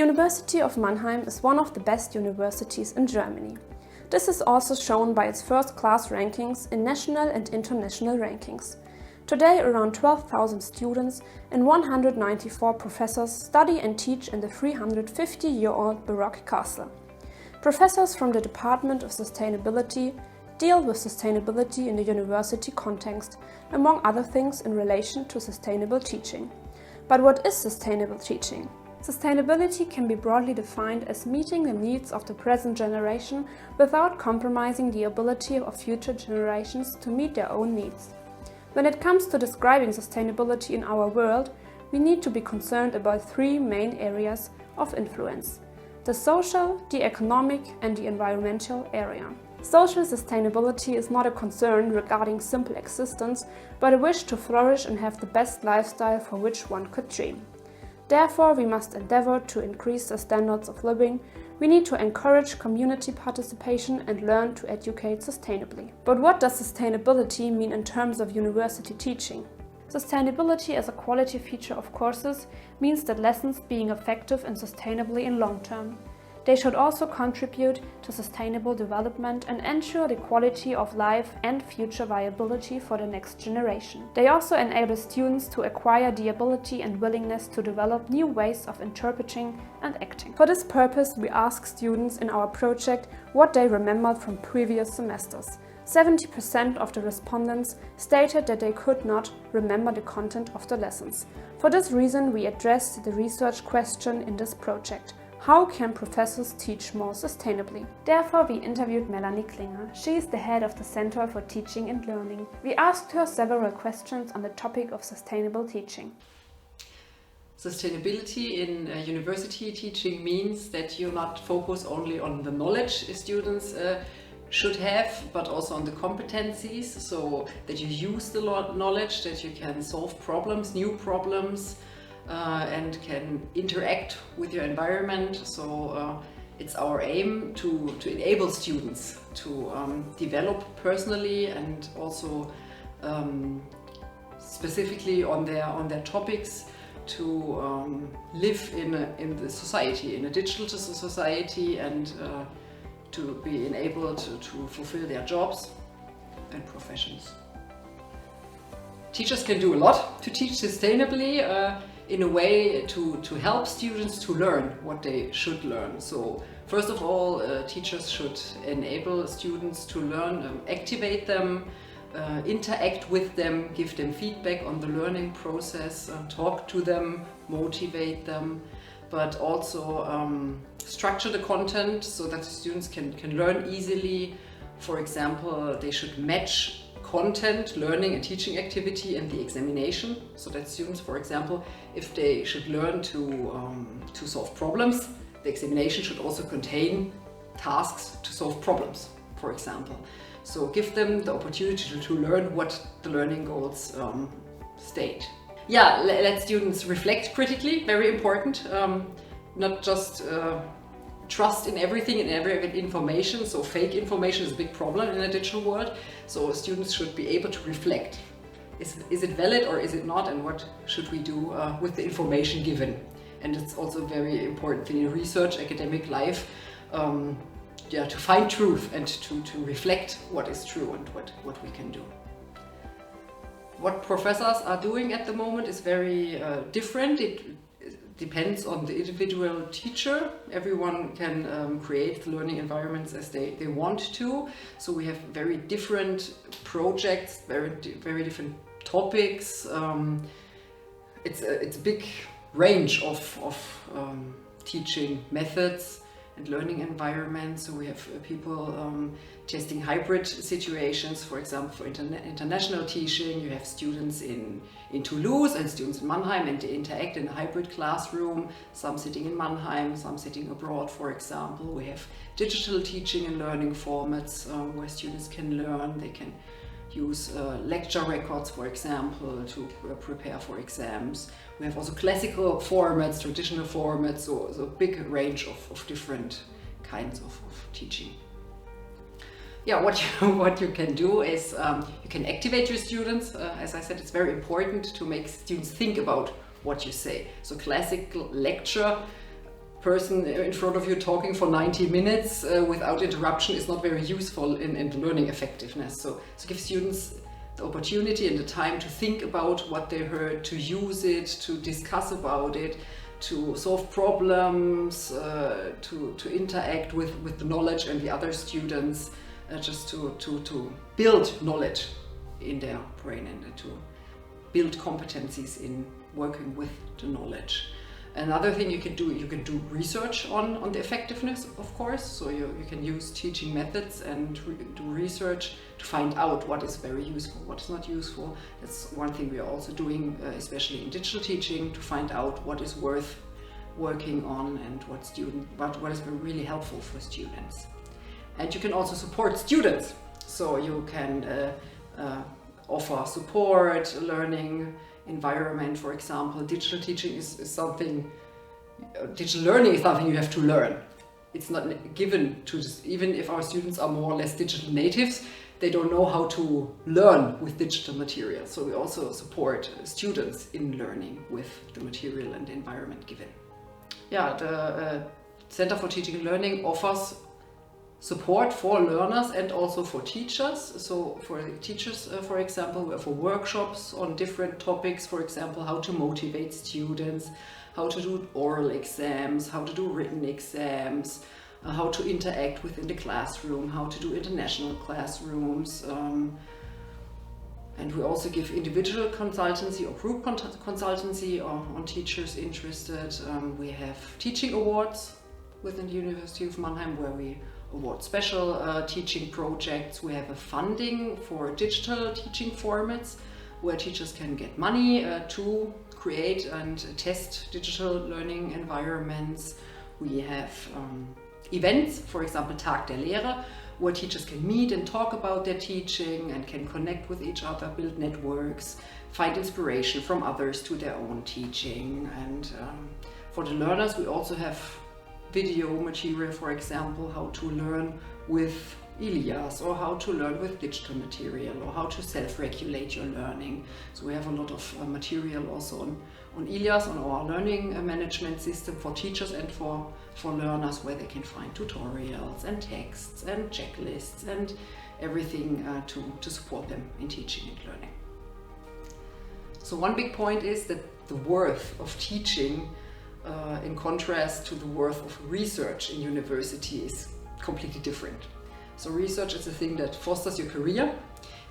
University of Mannheim is one of the best universities in Germany. This is also shown by its first-class rankings in national and international rankings. Today, around 12,000 students and 194 professors study and teach in the 350-year-old Baroque castle. Professors from the Department of Sustainability deal with sustainability in the university context, among other things in relation to sustainable teaching. But what is sustainable teaching? Sustainability can be broadly defined as meeting the needs of the present generation without compromising the ability of future generations to meet their own needs. When it comes to describing sustainability in our world, we need to be concerned about three main areas of influence: the social, the economic, and the environmental area. Social sustainability is not a concern regarding simple existence, but a wish to flourish and have the best lifestyle for which one could dream. Therefore, we must endeavor to increase the standards of living. We need to encourage community participation and learn to educate sustainably. But what does sustainability mean in terms of university teaching? Sustainability as a quality feature of courses means that lessons being effective and sustainably in long term. They should also contribute to sustainable development and ensure the quality of life and future viability for the next generation. They also enable students to acquire the ability and willingness to develop new ways of interpreting and acting. For this purpose, we ask students in our project what they remembered from previous semesters. 70% of the respondents stated that they could not remember the content of the lessons. For this reason, we addressed the research question in this project. How can professors teach more sustainably? Therefore, we interviewed Melanie Klinger. She is the head of the Center for Teaching and Learning. We asked her several questions on the topic of sustainable teaching. Sustainability in university teaching means that you not focus only on the knowledge students should have, but also on the competencies, so that you use the knowledge, that you can solve problems, new problems, and can interact with your environment. So it's our aim to enable students to develop personally and also specifically on their topics to live in the society, in a digital society, and to be enabled to fulfill their jobs and professions. Teachers can do a lot to teach sustainably in a way to help students to learn what they should learn. So first of all, teachers should enable students to learn, activate them, interact with them, give them feedback on the learning process, talk to them, motivate them, but also structure the content so that students can learn easily. For example, they should match content, learning and teaching activity and the examination, so that students, for example, if they should learn to solve problems, the examination should also contain tasks to solve problems, for example. So give them the opportunity to learn what the learning goals state. Yeah, let students reflect critically, very important. Not just trust in everything and every information, so fake information is a big problem in a digital world. So students should be able to reflect. Is it valid or is it not, and what should we do with the information given? And it's also very important in research, academic life, to find truth and to reflect what is true and what we can do. What professors are doing at the moment is very different. It depends on the individual teacher. Everyone can create the learning environments as they want to. So we have very different projects, very different topics. It's a big range of teaching methods and learning environments. So we have people testing hybrid situations, for example, for international teaching. You have students in Toulouse and students in Mannheim, and they interact in a hybrid classroom, some sitting in Mannheim, some sitting abroad, for example. We have digital teaching and learning formats where students can learn. They can use lecture records, for example, to prepare for exams. We have also classical formats, traditional formats, so a big range of different kinds of teaching. Yeah, what you can do is you can activate your students. As I said, it's very important to make students think about what you say. So classical lecture person in front of you talking for 90 minutes without interruption is not very useful in learning effectiveness. So give students the opportunity and the time to think about what they heard, to use it, to discuss about it, to solve problems, to interact with the knowledge and the other students, just to build knowledge in their brain and to build competencies in working with the knowledge. Another thing you can do research on the effectiveness, of course. So you can use teaching methods and do research to find out what is very useful, what is not useful. That's one thing we are also doing, especially in digital teaching, to find out what is worth working on and what is really helpful for students. And you can also support students. So you can offer support, learning environment, for example. Digital teaching is something, digital learning is something you have to learn. It's not given to just, even if our students are more or less digital natives, they don't know how to learn with digital material. So we also support students in learning with the material and the environment given. Yeah, the Center for Teaching and Learning offers support for learners and also for teachers. So for teachers, for example, we offer workshops on different topics, for example, how to motivate students, how to do oral exams, how to do written exams, how to interact within the classroom, how to do international classrooms. And we also give individual consultancy or group consultancy on teachers interested. We have teaching awards within the University of Mannheim where we award special teaching projects. We have a funding for digital teaching formats where teachers can get money to create and test digital learning environments. We have events, for example, Tag der Lehre, where teachers can meet and talk about their teaching and can connect with each other, build networks, find inspiration from others to their own teaching. And for the learners, we also have video material, for example, how to learn with Ilias, or how to learn with digital material, or how to self-regulate your learning. So we have a lot of material also on Ilias, on our learning management system for teachers and for learners, where they can find tutorials and texts and checklists and everything to support them in teaching and learning. So one big point is that the worth of teaching in contrast to the worth of research in university is completely different. So research is the thing that fosters your career.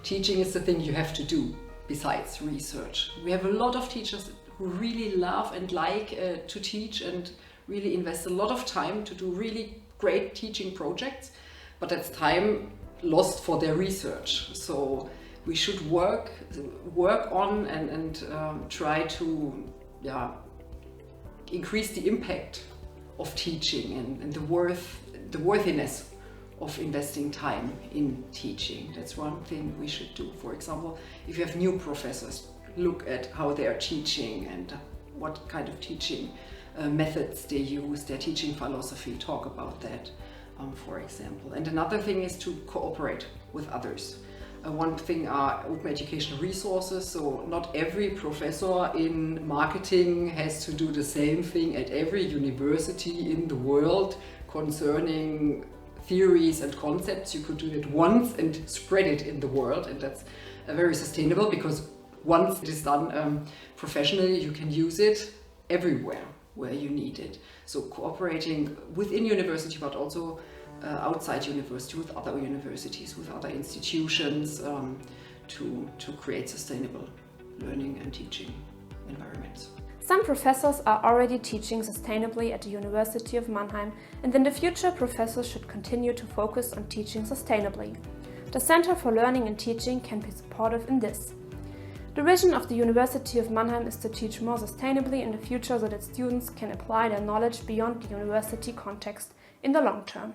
Teaching is the thing you have to do besides research. We have a lot of teachers who really love and like to teach and really invest a lot of time to do really great teaching projects, but that's time lost for their research. So we should work on and try to increase the impact of teaching and the worthiness of investing time in teaching. That's one thing we should do. For example, if you have new professors, look at how they are teaching and what kind of teaching methods they use, their teaching philosophy, talk about that, for example. And another thing is to cooperate with others. One thing are open educational resources, so not every professor in marketing has to do the same thing at every university in the world concerning theories and concepts. You could do it once and spread it in the world, and that's very sustainable, because once it is done professionally, you can use it everywhere where you need it. So cooperating within university, but also outside university, with other universities, with other institutions, to create sustainable learning and teaching environments. Some professors are already teaching sustainably at the University of Mannheim, and in the future professors should continue to focus on teaching sustainably. The Center for Learning and Teaching can be supportive in this. The vision of the University of Mannheim is to teach more sustainably in the future so that students can apply their knowledge beyond the university context in the long term.